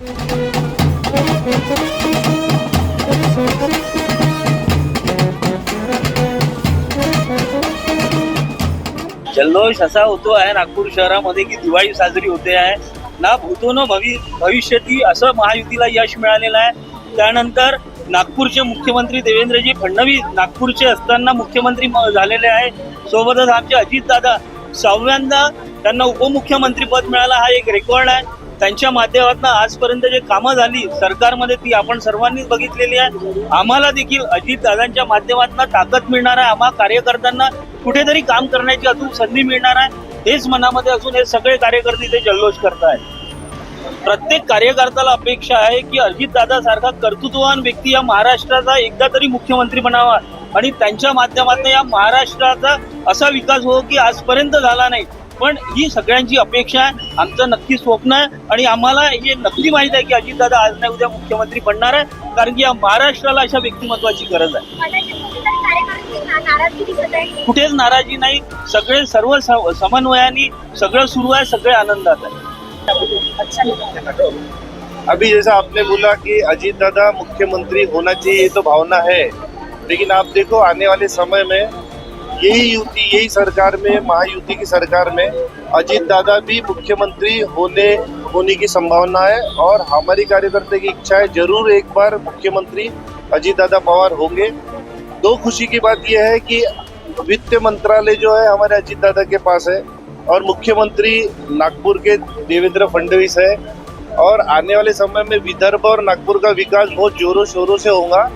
जल्लोष असा होतो आहे नागपूर शहरामध्ये की दिवाळी साजरी होते आहे ना, भूतो न भविष्यती असं महायुतीला यश मिळालेलं आहे। त्यानंतर नागपूरचे मुख्यमंत्री देवेंद्रजी फडणवीस नागपूरचे असताना मुख्यमंत्री झालेले आहे। सोबतच आमचे अजितदादा 6व्यांदा त्यांना उपमुख्यमंत्री पद मिळालं, हा एक रेकॉर्ड आहे। त्यांच्या माध्यमातून आजपर्यंत जे कामं झाली सरकारमध्ये ती आपण सर्वांनीच बघितलेली आहे। आम्हाला देखील अजितदादांच्या माध्यमातून ताकद मिळणार आहे, आम्हा कार्यकर्त्यांना कुठेतरी काम करण्याची अजून संधी मिळणार आहे। हेच मनामध्ये असून हे सगळे कार्यकर्ते ते जल्लोष करतायत। प्रत्येक कार्यकर्त्याला अपेक्षा आहे की अजितदादा सारखा कर्तृत्ववान व्यक्ती या महाराष्ट्राचा एकदा तरी मुख्यमंत्री बनावा आणि त्यांच्या माध्यमातून या महाराष्ट्राचा असा विकास हो की आजपर्यंत झाला नाही। पण ही सगळ्यांची अपेक्षा आहे, आमचं नक्की स्वप्न आहे आणि आम्हाला हे नक्की माहित आहे की अजितदादा आज नाही उद्या मुख्यमंत्री बनणार आहे, कारण की या महाराष्ट्राला अशा व्यक्तिमत्वाची गरज आहे। कुठेच नाराजी नाही, सगळे सर्व समन्वयाने सगळं सुरू आहे, सगळे आनंदात आहे। अभी जैसा आपने बोला कि अजीत दादा मुख्यमंत्री होना चाहिए तो भावना है, लेकिन आप देखो आने वाले समय में यही सरकार में, महायुति की सरकार में अजीत दादा भी मुख्यमंत्री होने की संभावना है और हमारी कार्यकर्ता की इच्छा है जरूर एक बार मुख्यमंत्री अजीत दादा पवार होंगे। दो खुशी की बात यह है कि वित्त मंत्रालय जो है हमारे अजीत दादा के पास है और मुख्यमंत्री नागपुर के देवेंद्र फडणवीस है और आने वाले समय में विदर्भ और नागपुर का विकास बहुत जोरों शोरों से होगा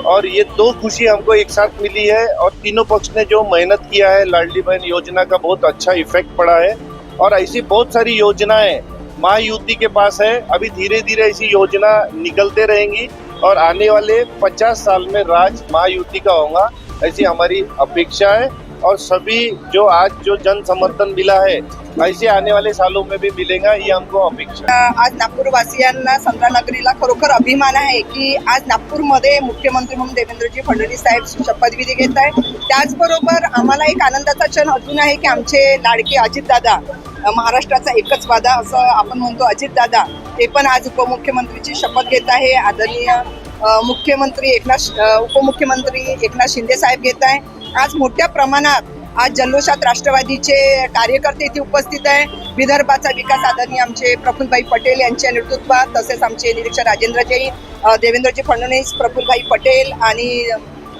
और ये दो खुशी हमको एक साथ मिली है। और तीनों पक्ष ने जो मेहनत किया है, लाडली बहन योजना का बहुत अच्छा इफेक्ट पड़ा है और ऐसी बहुत सारी योजनाएं महायुति के पास है। अभी धीरे धीरे ऐसी योजना निकलते रहेंगी और आने वाले 50 साल में राज महायुति का होगा, ऐसी हमारी अपेक्षा है। और सभी जो आज जो जन समर्थन मिला है ऐसे आने वाले सालों में भी मिलेगा, ये हमको अपेक्षा है। आज नागपूरवासियांना संग्रानगरीला खरोखर अभिमान आहे की आज नागपूरमध्ये मुख्यमंत्री म्हणून देवेंद्रजी फडणवीस साहेब शपथविधी घेत आहेत। त्याचबरोबर आम्हाला एक आनंदाचा क्षण अजून आहे की आमचे लाडके अजितदादा, महाराष्ट्राचा एकच वादा असं आपण म्हणतो अजितदादा, ते पण आज उपमुख्यमंत्रीची शपथ घेत आहे। आदरणीय मुख्यमंत्री उपमुख्यमंत्री एकनाथ शिंदे साहेब घेत आहे। आज मोठ्या प्रमाणात आज जल्लोषात राष्ट्रवादीचे कार्यकर्ते इथे उपस्थित आहे। विदर्भाचा विकास आदरणीय आमचे प्रफुल्लभाई पटेल यांच्या नेतृत्वात, तसेच आमचे निरीक्षक राजेंद्रजी देवेंद्रजी फडणवीस, प्रफुल्लभाई पटेल आणि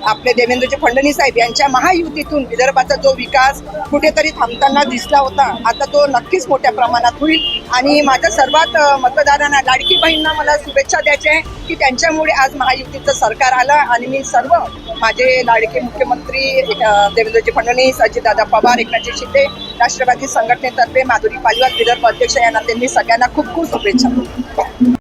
आपले देवेंद्रजी फडणवीस साहेब यांच्या महायुतीतून विदर्भाचा जो विकास कुठेतरी थांबताना दिसला होता, आता तो नक्कीच मोठ्या प्रमाणात होईल। आणि माझ्या सर्वात मतदारांना, लाडकी बहिणींना मला शुभेच्छा द्यायच्या आहे की त्यांच्यामुळे आज महायुतीचं सरकार आलं आणि मी सर्व माझे लाडके मुख्यमंत्री देवेंद्रजी फडणवीस, अजितदादा पवार, एकनाथजी शिंदे, राष्ट्रवादी संघटनेतर्फे माधुरी पालिवाल विदर्भ अध्यक्ष या नात्याने सगळ्यांना खूप खूप शुभेच्छा।